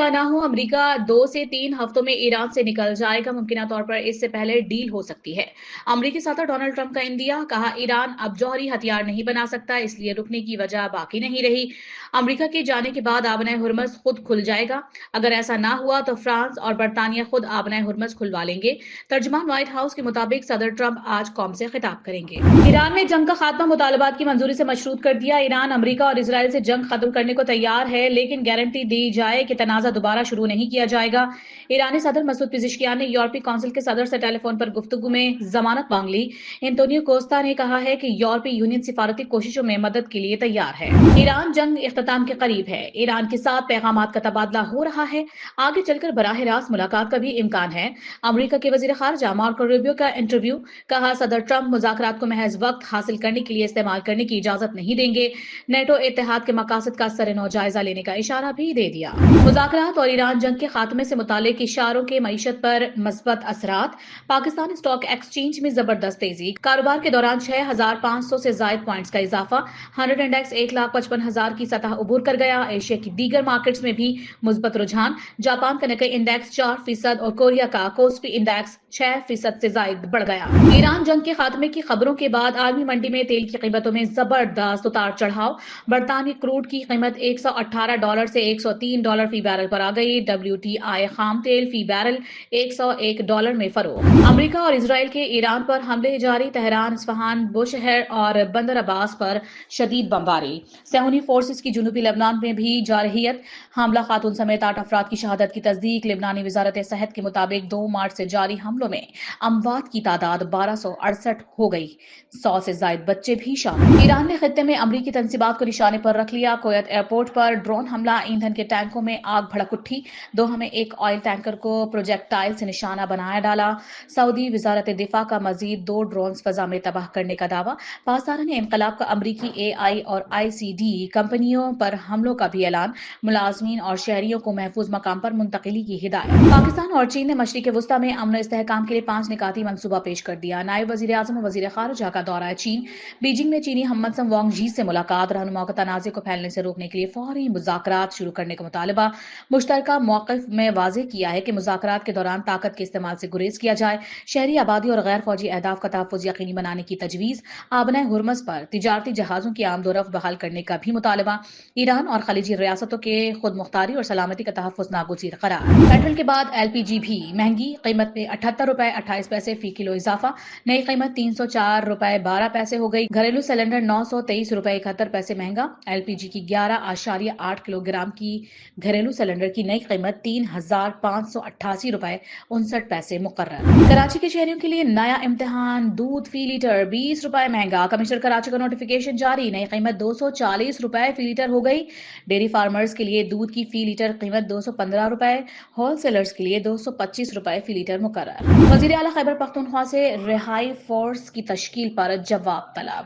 انتہا نہ ہو، امریکہ 2 سے 3 ہفتوں میں ایران سے نکل جائے گا۔ ممکنہ طور پر اس سے پہلے ڈیل ہو سکتی ہے۔ امریکی صدر ڈونلڈ ٹرمپ کا اندیا، کہا ایران اب جوہری ہتھیار نہیں بنا سکتا، اس لیے رکنے کی وجہ باقی نہیں رہی۔ امریکہ کے جانے کے بعد آبنۂ ہرمز خود کھل جائے گا۔ اگر ایسا نہ ہوا تو فرانس اور برطانیہ خود آبنۂ ہرمز کھلوا لیں گے۔ ترجمان وائٹ ہاؤس کے مطابق صدر ٹرمپ آج قوم سے خطاب کریں گے۔ ایران نے جنگ کا خاتمہ مطالبات کی منظوری سے مشروط کر دیا۔ ایران امریکہ اور اسرائیل سے جنگ ختم کرنے کو تیار ہے، لیکن گارنٹی دی جائے کہ تنازع دوبارہ شروع نہیں کیا جائے گا۔ ایرانی صدر مسعود پزشکیان نے یورپی کونسل کے صدر سے ٹیلی فون پر گفتگو میں ضمانت مانگ لی۔ انتونیو کوسٹا نے کہا ہے کہ یورپی یونین سفارتی کوششوں میں مدد کے لیے تیار ہے۔ ایران جنگ اختتام کے قریب ہے۔ ایران کے ساتھ پیغامات کا تبادلہ ہو رہا ہے۔ آگے چل کر براہ راست ملاقات کا بھی امکان ہے۔ امریکہ کے وزیر خارجہ مارکو روبیو کا انٹرویو، کہا صدر ٹرمپ مذاکرات کو محض وقت حاصل کرنے کے لیے استعمال کرنے کی اجازت نہیں دیں گے۔ نیٹو اتحاد کے مقاصد کا سرنو جائزہ لینے کا اشارہ بھی دے دیا۔ مذاکرات اور ایران جنگ کے خاتمے سے متعلق اشاروں کے معیشت پر مثبت اثرات۔ پاکستان اسٹاک ایکسچینج میں زبردست تیزی، کاروبار کے دوران 6,500 سے زائد پوائنٹس کا اضافہ۔ 100 انڈیکس 1,55,000 کی سطح عبور کر گیا۔ ایشیا کی دیگر مارکیٹس میں بھی مثبت رجحان۔ جاپان کا نکئی انڈیکس 4% اور کوریا کا کوسپی انڈیکس 6% سے زائد بڑھ گیا۔ ایران جنگ کے خاتمے کی خبروں کے بعد عالمی منڈی میں تیل کی قیمتوں میں زبردست اتار چڑھاؤ۔ برطانوی کروڈ کی قیمت $118 سے $103 فی بیرل پر آ گئی۔ WTI خام تیل فی بیرل $101 میں فروخت۔ امریکہ اور اسرائیل کے ایران پر حملے جاری۔ تہران، اصفہان، بوشہر اور بندر عباس پر شدید بمباری۔ صہیونی فورسز کی جنوبی لبنان میں بھی جارحیت۔ حاملہ خاتون سمیت 8 افراد کی شہادت کی تصدیق۔ لبنانی وزارت صحت کے مطابق 2 مارچ سے جاری حملوں میں اموات کی تعداد 1268 ہو گئی۔ 100 سے زائد بچے بھی شامل۔ ایران نے خطے میں امریکی تنصیبات کو نشانے پر رکھ لیا۔ کویت ایئرپورٹ پر ڈرون حملہ، ایندھن کے ٹینکوں میں آگ بھڑک اٹھی۔ دوحہ میں ایک آئل ٹینکر کو پروجیکٹائل سے نشانہ بنایا ڈالا۔ سعودی وزارت دفاع کا مزید 2 ڈرونز فضا میں تباہ کرنے کا دعویٰ۔ پاسداران انقلاب کا امریکی AI اور ICD کمپنیوں پر حملوں کا بھی اعلان۔ ملازمین اور شہریوں کو محفوظ مقام پر منتقلی کی ہدایت۔ پاکستان اور چین نے مشرق وسطیٰ میں امن و استحکام کے لیے 5 نکاتی منصوبہ پیش کر دیا۔ نائب وزیر اعظم و وزیر خارجہ کا دورہ چین۔ بیجنگ میں چینی ہم منصب وانگ جی سے ملاقات۔ رہنماؤں کا تنازع کو پھیلنے سے روکنے کے لیے فوری مذاکرات شروع کرنے کا مطالبہ۔ مشترکہ موقف میں واضح کیا ہے کہ مذاکرات کے دوران طاقت کے استعمال سے گریز کیا جائے۔ شہری آبادی اور غیر فوجی اہداف کا تحفظ یقینی بنانے کی تجویز۔ آبنۂ ہرمز پر تجارتی جہازوں کی آمد و رفت بحال کرنے کا بھی مطالبہ۔ ایران اور خلیجی ریاستوں کے خود مختاری اور سلامتی کا تحفظ ناگزیر قرار۔ پیٹرول کے بعد LPG بھی مہنگی، قیمت میں $78.28 فی کلو اضافہ۔ نئی قیمت $304.12 ہو گئی۔ گھریلو سلنڈر $923.71 مہنگا۔ LPG کی 11.8 کلو گرام کی گھریلو سلنڈر کی نئی قیمت $3,588.59 مقرر۔ کراچی کے شہریوں کے لیے نیا امتحان، دودھ فی لیٹر $20 مہنگا۔ کمشنر کراچی کا نوٹیفکیشن جاری، نئی قیمت $240 فی لیٹر ہو گئی۔ ڈیری فارمرز کے لیے دودھ کی فی لیٹر قیمت $215، ہول سیلرز کے لیے $225 فی لیٹر مقرر۔ وزیر اعلیٰ خیبر پختونخوا سے رہائی فورس کی تشکیل پر جواب طلب۔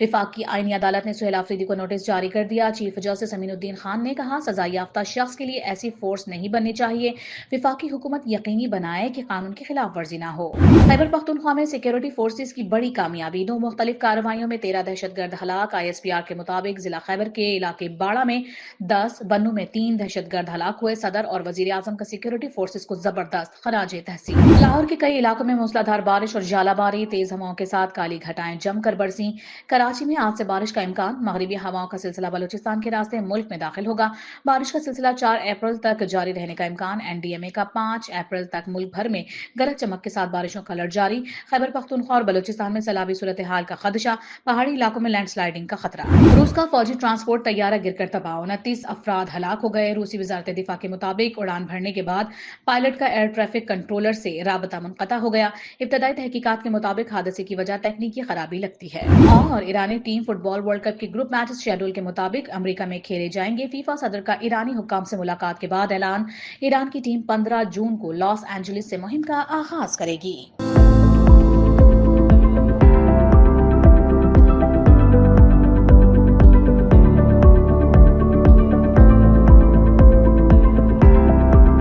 وفاقی آئینی عدالت نے سہیل آفریدی کو نوٹس جاری کر دیا۔ چیف جسٹس امین الدین خان نے کہا سزا یافتہ شخص کے لیے ایسی فورس نہیں بننی چاہیے۔ وفاقی حکومت یقینی بنائے کہ قانون کی خلاف ورزی نہ ہو۔ خیبر پختونخوا میں سیکورٹی فورسز کی بڑی کامیابی، 2 مختلف کارروائیوں میں 13 دہشت گرد ہلاک۔ ISPR کے مطابق ضلع خیبر کے علاقے باڑہ میں 10، بنو میں 3 دہشت گرد ہلاک ہوئے۔ صدر اور وزیر اعظم کا سیکورٹی فورسز کو زبردست خراج تحسین۔ لاہور کے کئی علاقوں میں موسلا دھار بارش اور ژالہ باری، تیز ہواؤں کے ساتھ کالی گھٹائیں جم کر برسیں۔ کراچی میں آج سے بارش کا امکان، مغربی ہواؤں کا سلسلہ بلوچستان کے راستے ملک میں داخل ہوگا۔ بارش کا سلسلہ 4 اپریل تک جاری رہنے کا امکان۔ NDMA کا 5 اپریل تک ملک بھر میں گرج چمک کے ساتھ بارشوں کا الرٹ جاری۔ خیبر پختونخوا اور بلوچستان میں سیلابی صورتحال کا خدشہ، پہاڑی علاقوں میں لینڈ سلائیڈنگ کا خطرہ۔ روس کا فوجی ٹرانسپورٹ طیارہ گر کر تباہ، 29 افراد ہلاک ہو گئے۔ روسی وزارت دفاع کے مطابق اڑان بھرنے کے بعد پائلٹ کا ایئر ٹریفک کنٹرولر سے رابطہ منقطع ہو گیا۔ ابتدائی تحقیقات کے مطابق حادثے کی وجہ تکنیکی خرابی لگتی ہے۔ اور ایرانی ٹیم فٹ بال ورلڈ کپ کے گروپ میچز شیڈول کے مطابق امریکہ میں کھیلے جائیں گے۔ فیفا صدر کا ایرانی حکام سے ملاقات کے بعد اعلان، ایران کی ٹیم 15 جون کو لاس اینجلس سے مہم کا آغاز کرے گی۔